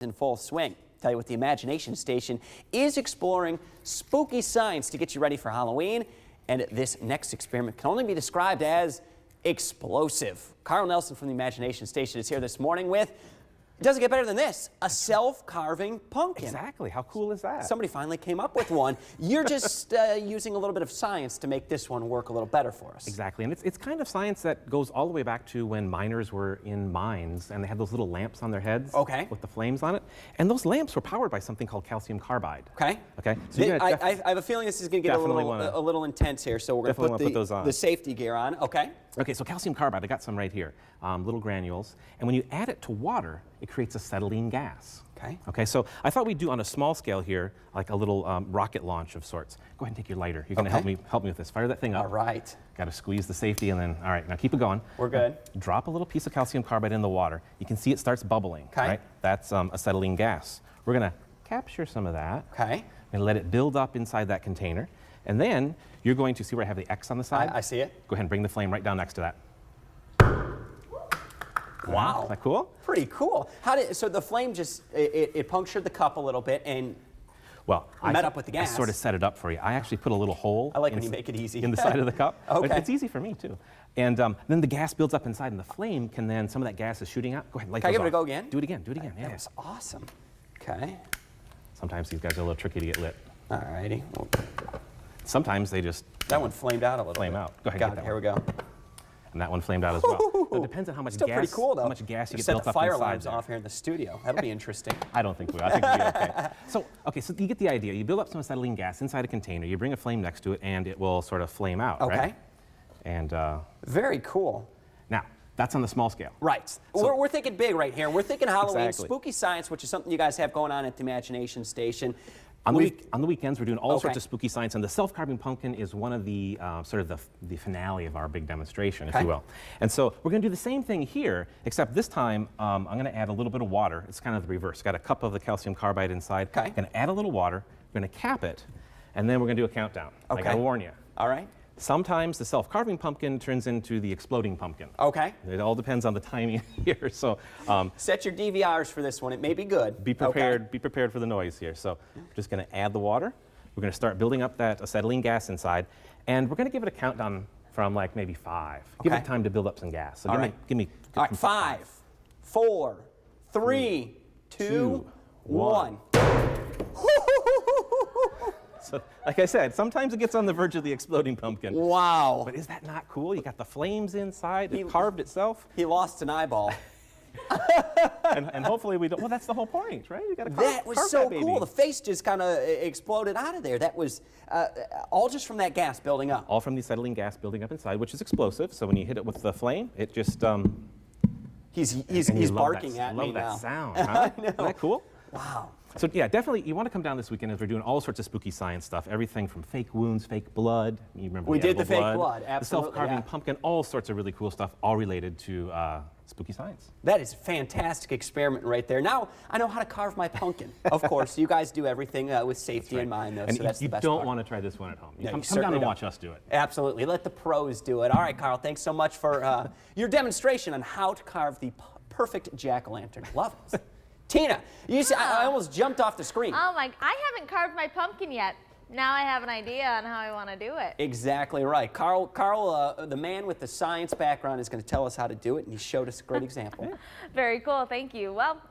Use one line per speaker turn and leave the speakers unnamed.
in full swing. Tell you what, the Imagination Station is exploring spooky science to get you ready for Halloween. And this next experiment can only be described as explosive. Carl Nelson from the Imagination Station is here this morning with, it doesn't get better than this, a self-carving pumpkin.
Exactly. How cool is that?
Somebody finally came up with one. You're just using a little bit of science to make this one work a little better for us.
Exactly. And it's kind of science that goes all the way back to when miners were in mines and they had those little lamps on their heads with the flames on it. And those lamps were powered by something called calcium carbide.
Okay.
So
I have a feeling this is going to get a little intense here, so we're going to put the safety gear on.
Okay, so calcium carbide, I got some right here, little granules. And when you add it to water, it creates acetylene gas. Okay, so I thought we'd do on a small scale here, like a little rocket launch of sorts. Go ahead and take your lighter. You're going to help me with this. Fire that thing up.
All right.
Got to squeeze the safety and then, all right, now keep it going.
We're good.
Drop a little piece of calcium carbide in the water. You can see it starts bubbling. Right? That's acetylene gas. We're going to capture some of that. And let it build up inside that container. And then you're going to see where I have the X on the side?
I see it.
Go ahead and bring the flame right down next to that.
Wow.
Isn't that cool?
Pretty cool. So the flame just, it punctured the cup a little bit and met up with the gas.
I sort of set it up for you. I actually put a little hole
I like when you make it easy.
in the side of the cup. It's easy for me too. And then the gas builds up inside and the flame can then, some of that gas is shooting out. Go ahead, light those off.
Can I give it a go again?
Do it again, do it again.
That was awesome. Okay.
Sometimes these guys are a little tricky to get lit.
All righty.
Sometimes they just
that one flamed out a little
bit. Out. Go ahead, get that
here we go.
And that one flamed out as well. So it depends on how much
Still
gas.
Pretty cool, though.
How much gas you get
set
built
the
up
fire
inside
alarms
there.
off here in the studio. That'll be interesting.
I don't think we will. I think we'll be okay. So you get the idea. You build up some acetylene gas inside a container. You bring a flame next to it, and it will sort of flame out. Right? And
very cool.
Now that's on the small scale.
Right. So, we're thinking big right here. We're thinking Halloween, spooky science, which is something you guys have going on at the Imagination Station.
On the weekends, we're doing all sorts of spooky science, and the self-carving pumpkin is one of the sort of the finale of our big demonstration, if you will. And so we're going to do the same thing here, except this time I'm going to add a little bit of water. It's kind of the reverse. Got a cup of the calcium carbide inside. I'm going to add a little water. We're going to cap it, and then we're going to do a countdown. I got to warn you.
All right.
Sometimes the self-carving pumpkin turns into the exploding pumpkin. It all depends on the timing here. So
set your DVRs for this one. It may be good.
Be prepared. Be prepared for the noise here. So we're just going to add the water. We're going to start building up that acetylene gas inside, and we're going to give it a countdown from like maybe 5. Give it time to build up some gas. So give me.
All right. 5, 4, 3, 2, 1.
So, like I said, sometimes it gets on the verge of the exploding pumpkin.
Wow.
But is that not cool? You got the flames inside. It carved itself.
He lost an eyeball.
and hopefully we don't. Well, that's the whole point, right? You got to carve
that was so cool. The face just kind of exploded out of there. That was all just from that gas building up.
All from the acetylene gas building up inside, which is explosive. So when you hit it with the flame, it just.
He's barking at me now.
I love that sound. Huh? Isn't that cool?
Wow.
So yeah, definitely you want to come down this weekend as we're doing all sorts of spooky science stuff. Everything from fake wounds, fake blood. You remember
we did the fake blood, absolutely.
The self-carving pumpkin, all sorts of really cool stuff, all related to spooky science.
That is a fantastic experiment right there. Now I know how to carve my pumpkin. Of course, you guys do everything with safety in mind, though.
And
so that's the best
you don't
part.
want to try this one at home. You
no,
come
you
down and watch us do it.
Absolutely. Let the pros do it. All right, Carl, thanks so much for your demonstration on how to carve the perfect jack-o'-lantern. Love it. Tina, you see, I almost jumped off the screen.
Oh my, I haven't carved my pumpkin yet. Now I have an idea on how I want to do it.
Exactly right. Carl, the man with the science background, is going to tell us how to do it, and he showed us a great example.
Very cool, thank you. Well,